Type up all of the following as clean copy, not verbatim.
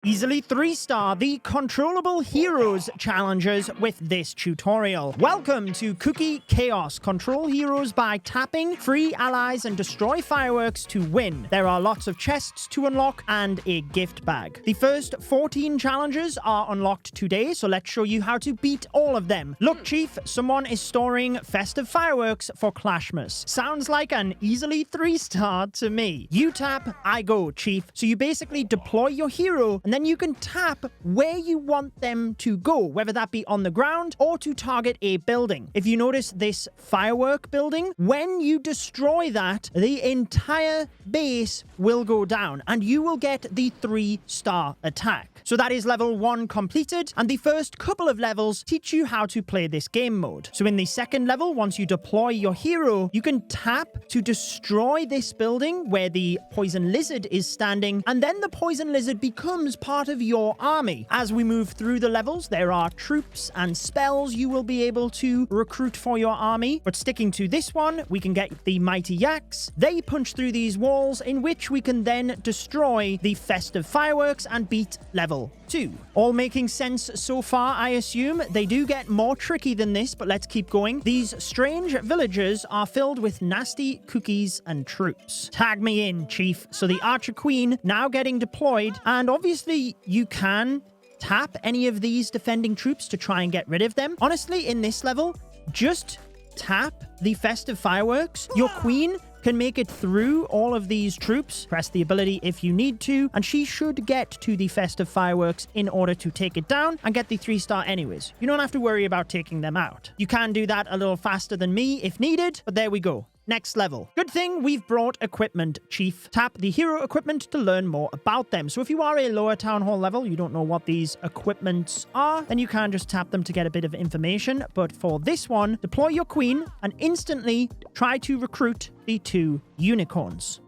Easily 3-star the Controllable Heroes challenges with this tutorial. Welcome to Cookie Chaos. Control heroes by tapping, free allies, and destroy fireworks to win. There are lots of chests to unlock and a gift bag. The first 14 challenges are unlocked today, so let's show you how to beat all of them. Look, Chief, someone is storing festive fireworks for Clashmas. Sounds like an easily 3-star to me. You tap, I go, Chief. So you basically deploy your hero, and then you can tap where you want them to go, whether that be on the ground or to target a building. If you notice this firework building, when you destroy that, the entire base will go down and you will get the 3-star attack. So that is level 1 completed, and the first couple of levels teach you how to play this game mode. So in the second level, once you deploy your hero, you can tap to destroy this building where the poison lizard is standing, and then the poison lizard becomes part of your army. As we move through the levels, there are troops and spells you will be able to recruit for your army. But sticking to this one, we can get the mighty yaks. They punch through these walls, in which we can then destroy the festive fireworks and beat level 2. All making sense so far, I assume. They do get more tricky than this, but let's keep going. These strange villagers are filled with nasty cookies and troops. Tag me in, Chief. So the Archer Queen now getting deployed, and obviously you can tap any of these defending troops to try and get rid of them. Honestly, in this level, just tap the festive fireworks. Your queen can make it through all of these troops. Press the ability if you need to, and she should get to the festive fireworks in order to take it down and get the 3-star anyways. You don't have to worry about taking them out. You can do that a little faster than me if needed, but there we go. Next level. Good thing we've brought equipment, Chief. Tap the hero equipment to learn more about them. So if you are a lower town hall level, you don't know what these equipments are, then you can just tap them to get a bit of information. But for this one, deploy your queen and instantly try to recruit the 2 unicorns.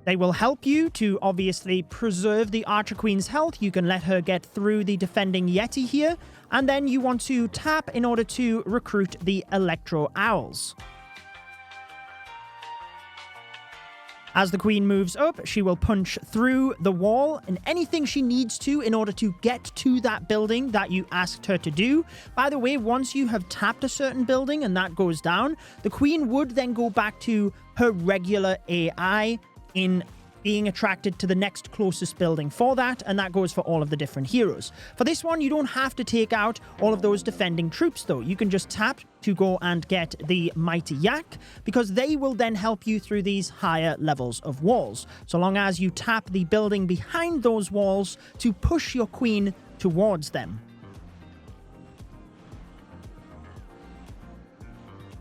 They will help you to obviously preserve the Archer Queen's health. You can let her get through the defending Yeti here. And then you want to tap in order to recruit the Electro Owls. As the queen moves up, she will punch through the wall and anything she needs to in order to get to that building that you asked her to do. By the way, once you have tapped a certain building and that goes down, the queen would then go back to her regular AI in being attracted to the next closest building for that, and that goes for all of the different heroes. For this one, you don't have to take out all of those defending troops, though. You can just tap to go and get the mighty yak, because they will then help you through these higher levels of walls, so long as you tap the building behind those walls to push your queen towards them.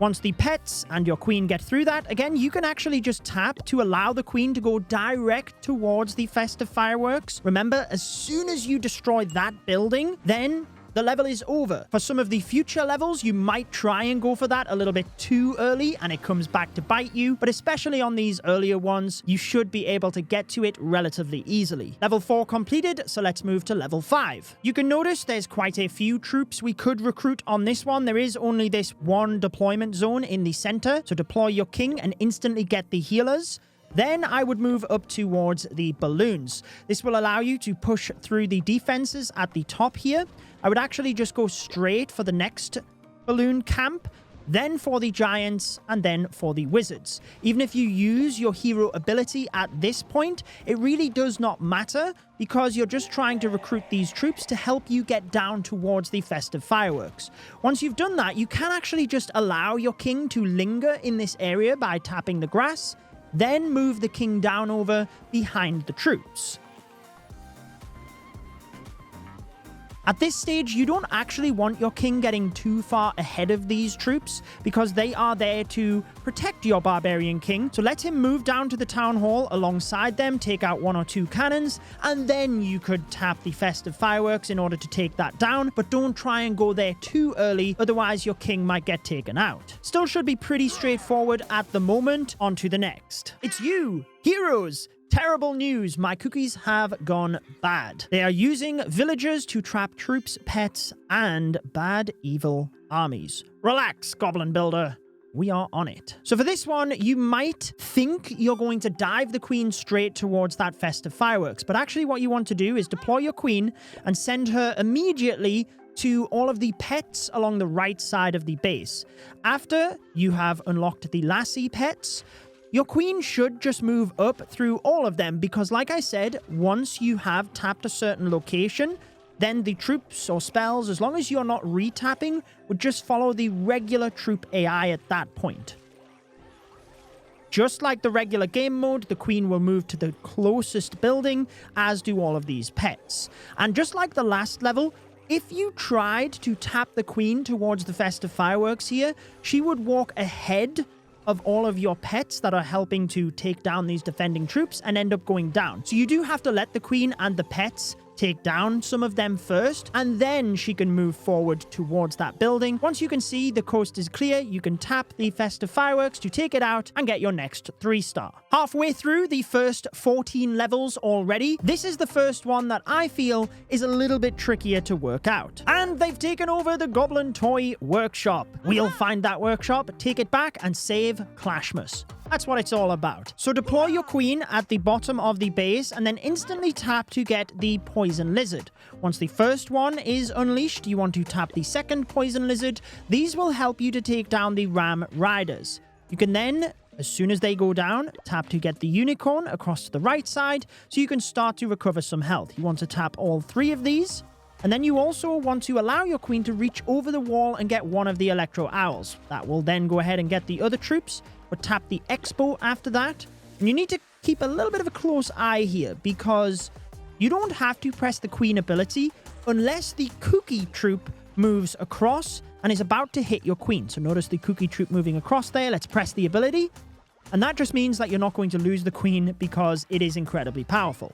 Once the pets and your queen get through that, again, you can actually just tap to allow the queen to go direct towards the festive fireworks. Remember, as soon as you destroy that building, then the level is over. For some of the future levels, you might try and go for that a little bit too early and it comes back to bite you, but especially on these earlier ones, you should be able to get to it relatively easily. Level 4 completed, so let's move to level 5. You can notice there's quite a few troops we could recruit on this one. There is only this one deployment zone in the center, so deploy your king and instantly get the healers. Then I would move up towards the balloons. This will allow you to push through the defenses at the top here. I would actually just go straight for the next balloon camp, then for the giants, and then for the wizards. Even if you use your hero ability at this point, it really does not matter because you're just trying to recruit these troops to help you get down towards the festive fireworks. Once you've done that, you can actually just allow your king to linger in this area by tapping the grass, then move the king down over behind the troops. At this stage, you don't actually want your king getting too far ahead of these troops because they are there to protect your barbarian king. So let him move down to the town hall alongside them, take out 1 or 2 cannons, and then you could tap the festive fireworks in order to take that down. But don't try and go there too early, otherwise your king might get taken out. Still should be pretty straightforward at the moment. On to the next. It's you, heroes! Terrible news, my cookies have gone bad. They are using villagers to trap troops, pets, and bad evil armies. Relax, Goblin Builder. we are on it. So for this one, you might think you're going to dive the queen straight towards that festive fireworks, but actually what you want to do is deploy your queen and send her immediately to all of the pets along the right side of the base. After you have unlocked the lassie pets, your queen should just move up through all of them because, like I said, once you have tapped a certain location, then the troops or spells, as long as you're not retapping, would just follow the regular troop AI at that point. Just like the regular game mode, the queen will move to the closest building, as do all of these pets. And just like the last level, if you tried to tap the queen towards the festive fireworks here, she would walk ahead of all of your pets that are helping to take down these defending troops and end up going down. So you do have to let the queen and the pets take down some of them first, and then she can move forward towards that building. Once you can see the coast is clear, you can tap the festive fireworks to take it out and get your next 3-star. Halfway through the first 14 levels already, this is the first one that I feel is a little bit trickier to work out. And they've taken over the Goblin Toy Workshop. We'll find that workshop, take it back, and save Clashmas. That's what it's all about. So deploy your queen at the bottom of the base and then instantly tap to get the poison lizard. Once the first one is unleashed, you want to tap the second poison lizard. These will help you to take down the ram riders. You can then, as soon as they go down, tap to get the unicorn across to the right side so you can start to recover some health. You want to tap all 3 of these. And then you also want to allow your queen to reach over the wall and get one of the electro owls. That will then go ahead and get the other troops, but tap the expo after that. And you need to keep a little bit of a close eye here because you don't have to press the queen ability unless the cookie troop moves across and is about to hit your queen. So notice the cookie troop moving across there. Let's press the ability. And that just means that you're not going to lose the queen because it is incredibly powerful.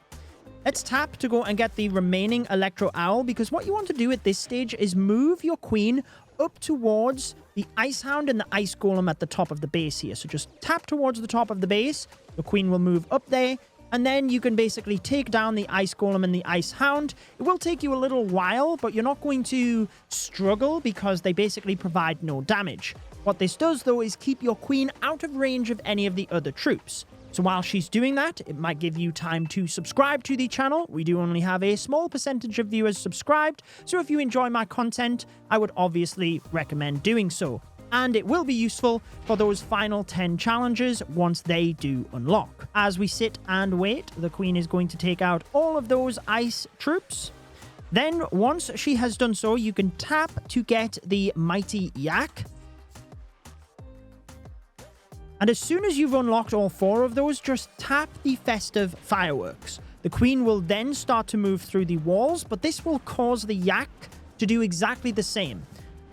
Let's tap to go and get the remaining Electro Owl, because what you want to do at this stage is move your queen up towards the Ice Hound and the Ice Golem at the top of the base here. So just tap towards the top of the base, the queen will move up there, and then you can basically take down the Ice Golem and the Ice Hound. It will take you a little while, but you're not going to struggle because they basically provide no damage. What this does, though, is keep your queen out of range of any of the other troops. So while she's doing that, it might give you time to subscribe to the channel. We do only have a small percentage of viewers subscribed, so if you enjoy my content, I would obviously recommend doing so. And it will be useful for those final 10 challenges once they do unlock. As we sit and wait, the queen is going to take out all of those ice troops. Then, once she has done so, you can tap to get the Mighty Yak. And as soon as you've unlocked all 4 of those, just tap the festive fireworks. The queen will then start to move through the walls, but this will cause the yak to do exactly the same.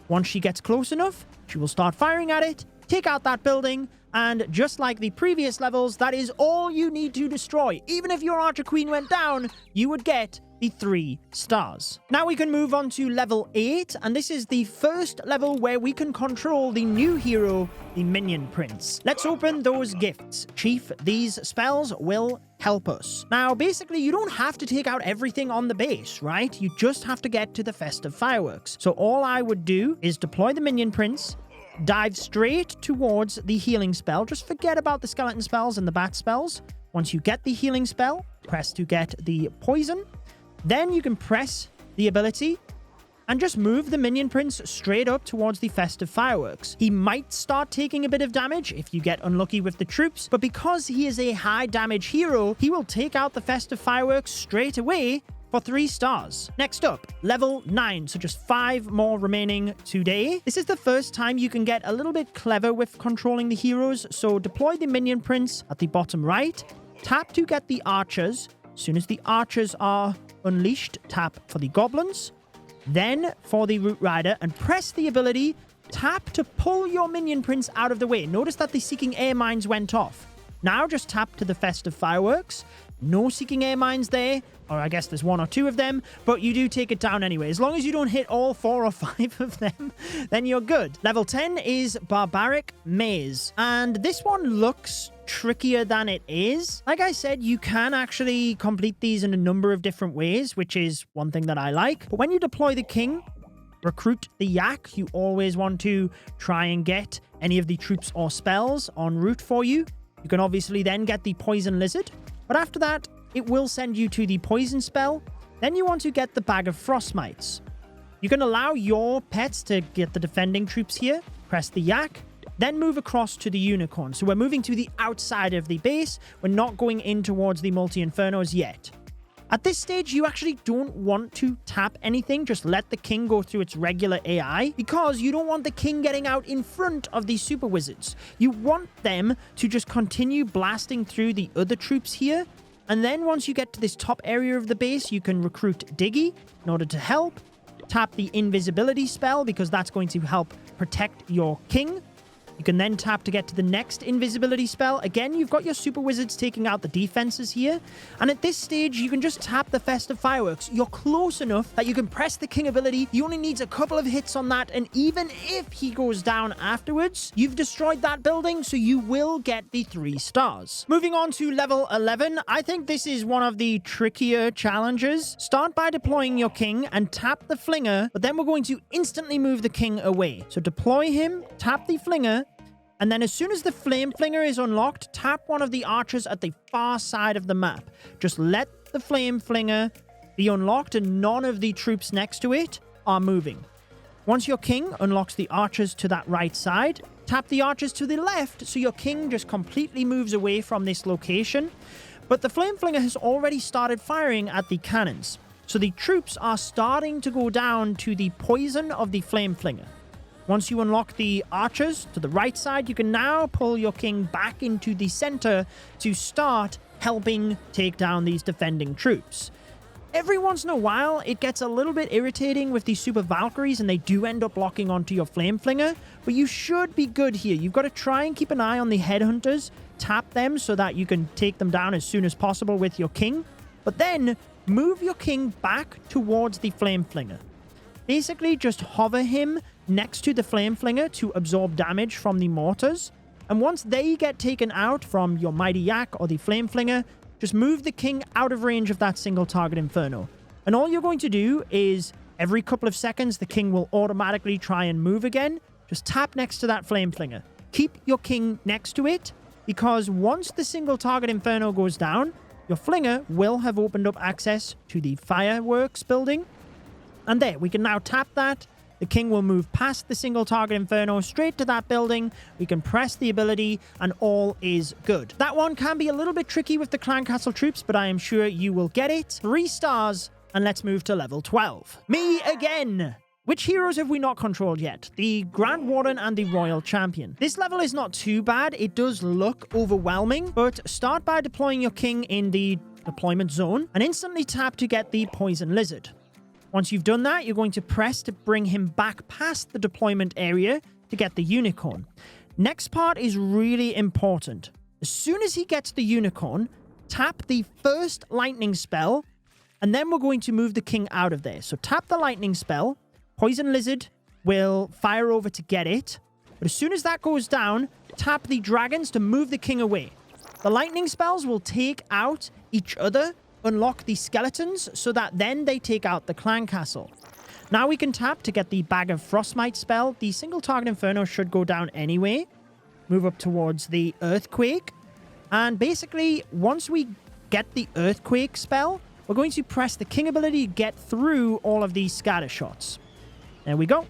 Once she gets close enough, she will start firing at it, take out that building, and just like the previous levels, that is all you need to destroy. Even if your archer queen went down, you would get the 3 stars. Now we can move on to level 8, and this is the first level where we can control the new hero, the Minion Prince. Let's open those gifts. Chief, these spells will help us. Now, basically, you don't have to take out everything on the base, right? You just have to get to the festive fireworks. So all I would do is deploy the Minion Prince, dive straight towards the healing spell. Just forget about the skeleton spells and the bat spells. Once you get the healing spell, press to get the poison. Then you can press the ability and just move the Minion Prince straight up towards the festive fireworks. He might start taking a bit of damage if you get unlucky with the troops, but because he is a high damage hero, he will take out the festive fireworks straight away for 3 stars. Next up, level 9, so just 5 more remaining today. This is the first time you can get a little bit clever with controlling the heroes, so deploy the Minion Prince at the bottom right, tap to get the archers. As soon as the archers are unleashed, tap for the goblins, then for the root rider, and press the ability, tap to pull your Minion Prince out of the way. Notice that the Seeking Air Mines went off. Now just tap to the festive fireworks. No Seeking Air Mines there, or I guess there's 1 or 2 of them, but you do take it down anyway. As long as you don't hit all 4 or 5 of them, then you're good. Level 10 is Barbaric Maze, and this one looks trickier than it is. Like I said, you can actually complete these in a number of different ways, which is one thing that I like. But when you deploy the king, recruit the yak. You always want to try and get any of the troops or spells en route for you. You can obviously then get the poison lizard, but after that, it will send you to the poison spell. Then you want to get the bag of frost mites. You can allow your pets to get the defending troops here, press the yak, then move across to the unicorn. So we're moving to the outside of the base. We're not going in towards the multi-infernos yet. At this stage, you actually don't want to tap anything. Just let the king go through its regular AI because you don't want the king getting out in front of these super wizards. You want them to just continue blasting through the other troops here. And then once you get to this top area of the base, you can recruit Diggy in order to help. Tap the invisibility spell because that's going to help protect your king. You can then tap to get to the next invisibility spell. Again, you've got your super wizards taking out the defenses here. And at this stage, you can just tap the festive fireworks. You're close enough that you can press the king ability. He only needs a couple of hits on that. And even if he goes down afterwards, you've destroyed that building, so you will get the 3 stars. Moving on to level 11, I think this is one of the trickier challenges. Start by deploying your king and tap the flinger, but then we're going to instantly move the king away. So deploy him, tap the flinger, and then as soon as the flame flinger is unlocked, tap one of the archers at the far side of the map. Just let the flame flinger be unlocked and none of the troops next to it are moving. Once your king unlocks the archers to that right side, tap the archers to the left so your king just completely moves away from this location. But the flame flinger has already started firing at the cannons. So the troops are starting to go down to the poison of the flame flinger. Once you unlock the archers to the right side, you can now pull your king back into the center to start helping take down these defending troops. Every once in a while, it gets a little bit irritating with these super Valkyries and they do end up locking onto your flame flinger, but you should be good here. You've got to try and keep an eye on the headhunters, tap them so that you can take them down as soon as possible with your king, but then move your king back towards the flame flinger. Basically, just hover him next to the flame flinger to absorb damage from the mortars. And once they get taken out from your mighty yak or the flame flinger, just move the king out of range of that single target inferno. And all you're going to do is every couple of seconds, the king will automatically try and move again. Just tap next to that flame flinger. Keep your king next to it because once the single target inferno goes down, your flinger will have opened up access to the fireworks building. And there, we can now tap that. The king will move past the single target inferno straight to that building. We can press the ability and all is good. That one can be a little bit tricky with the clan castle troops, but I am sure you will get it. 3 stars, and let's move to level 12. Me again! Which heroes have we not controlled yet? The Grand Warden and the Royal Champion. This level is not too bad. It does look overwhelming, but start by deploying your king in the deployment zone and instantly tap to get the Poison Lizard. Once you've done that, you're going to press to bring him back past the deployment area to get the unicorn. Next part is really important. As soon as he gets the unicorn, tap the first lightning spell, and then we're going to move the king out of there. So tap the lightning spell. Poison Lizard will fire over to get it. But as soon as that goes down, tap the dragons to move the king away. The lightning spells will take out each other, unlock the skeletons so that then they take out the clan castle. Now we can tap to get the bag of frostmite spell. The single target inferno should go down anyway. Move up towards the earthquake. And basically, once we get the earthquake spell, we're going to press the king ability to get through all of these scatter shots. There we go.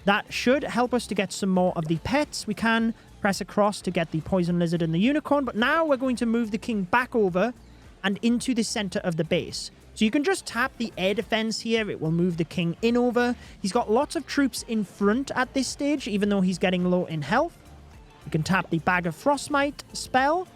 That should help us to get some more of the pets. We can press across to get the poison lizard and the unicorn, but now we're going to move the king back over and into the center of the base. So you can just tap the air defense here. It will move the king in over. He's got lots of troops in front at this stage, even though he's getting low in health. You can tap the bag of frostmite spell,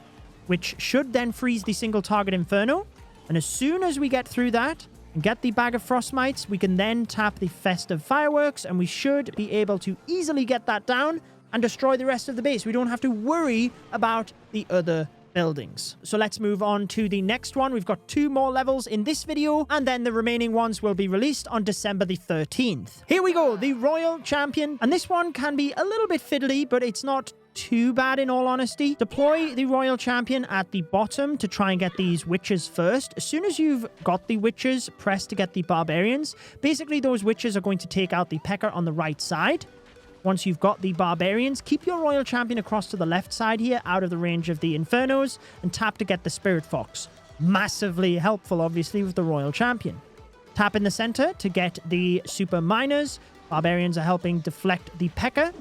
which should then freeze the single target inferno. And as soon as we get through that and get the bag of frostmites, we can then tap the festive fireworks, and we should be able to easily get that down and destroy the rest of the base. We don't have to worry about the other buildings. So let's move on to the next one. We've got 2 more levels in this video, and then the remaining ones will be released on December the 13th. Here we go, the Royal Champion. And this one can be a little bit fiddly, but it's not too bad in all honesty. Deploy the Royal Champion at the bottom to try and get these witches first. As soon as you've got the witches, press to get the barbarians. Basically, those witches are going to take out the P.E.K.K.A. on the right side. Once you've got the barbarians, keep your Royal Champion across to the left side here, out of the range of the Infernos, and tap to get the Spirit Fox. Massively helpful, obviously, with the Royal Champion. Tap in the center to get the Super Miners. Barbarians are helping deflect the P.E.K.K.A.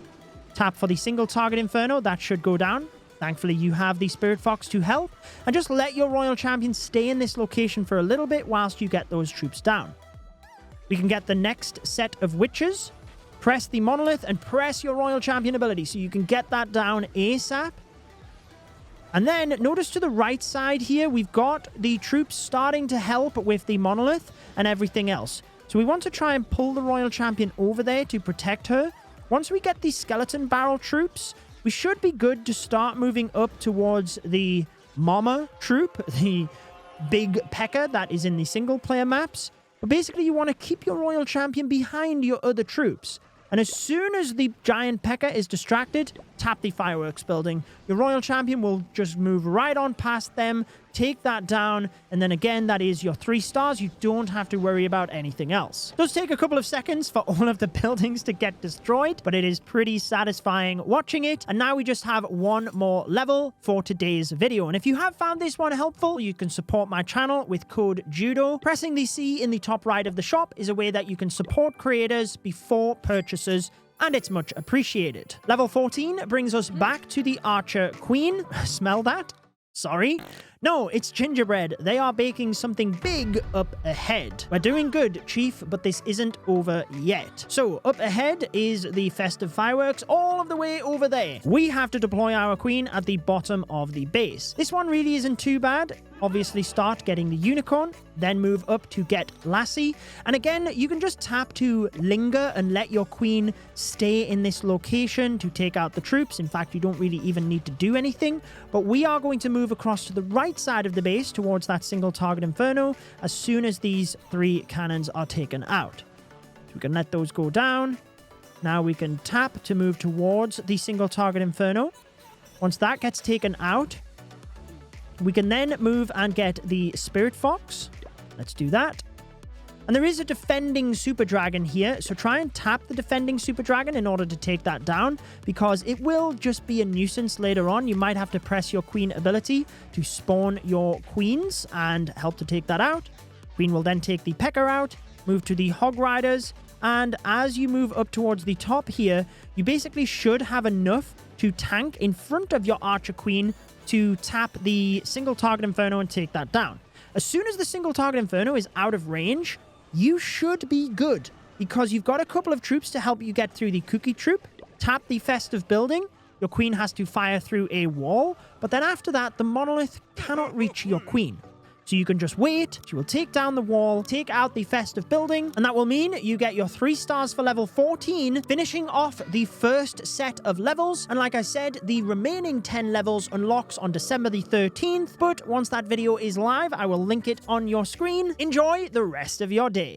Tap for the single target Inferno. That should go down. Thankfully, you have the Spirit Fox to help. And just let your Royal Champion stay in this location for a little bit whilst you get those troops down. We can get the next set of witches. Press the Monolith and press your Royal Champion ability so you can get that down ASAP. And then, notice to the right side here, we've got the troops starting to help with the Monolith and everything else. So we want to try and pull the Royal Champion over there to protect her. Once we get the Skeleton Barrel troops, we should be good to start moving up towards the Mama troop, the big P.E.K.K.A. that is in the single-player maps. But basically, you want to keep your Royal Champion behind your other troops. And as soon as the giant P.E.K.K.A. is distracted, tap the fireworks building. Your Royal Champion will just move right on past them, take that down, and then again, that is your 3 stars. You don't have to worry about anything else. It does take a couple of seconds for all of the buildings to get destroyed, but it is pretty satisfying watching it. And now we just have one more level for today's video. And if you have found this one helpful, you can support my channel with code Judo. Pressing the C in the top right of the shop is a way that you can support creators before purchases, and it's much appreciated. Level 14 brings us back to the Archer Queen. Smell that? Sorry. No, it's gingerbread. They are baking something big up ahead. We're doing good, Chief, but this isn't over yet. So, up ahead is the festive fireworks all of the way over there. We have to deploy our queen at the bottom of the base. This one really isn't too bad. Obviously, start getting the unicorn, then move up to get Lassie. And again, you can just tap to linger and let your queen stay in this location to take out the troops. In fact, you don't really even need to do anything. But we are going to move across to the right side of the base towards that single target Inferno as soon as these 3 cannons are taken out. So we can let those go down. Now we can tap to move towards the single target Inferno. Once that gets taken out, we can then move and get the Spirit Fox. Let's do that. And there is a defending Super Dragon here, so try and tap the defending Super Dragon in order to take that down, because it will just be a nuisance later on. You might have to press your Queen ability to spawn your Queens and help to take that out. Queen will then take the P.E.K.K.A. out, move to the Hog Riders, and as you move up towards the top here, you basically should have enough to tank in front of your Archer Queen to tap the single target Inferno and take that down. As soon as the single target Inferno is out of range, you should be good, because you've got a couple of troops to help you get through the Cookie Troop. Tap the festive building. Your queen has to fire through a wall, but then after that, the monolith cannot reach your queen. So you can just wait, she will take down the wall, take out the festive building, and that will mean you get your 3 stars for level 14, finishing off the first set of levels. And like I said, the remaining 10 levels unlocks on December the 13th, but once that video is live, I will link it on your screen. Enjoy the rest of your day.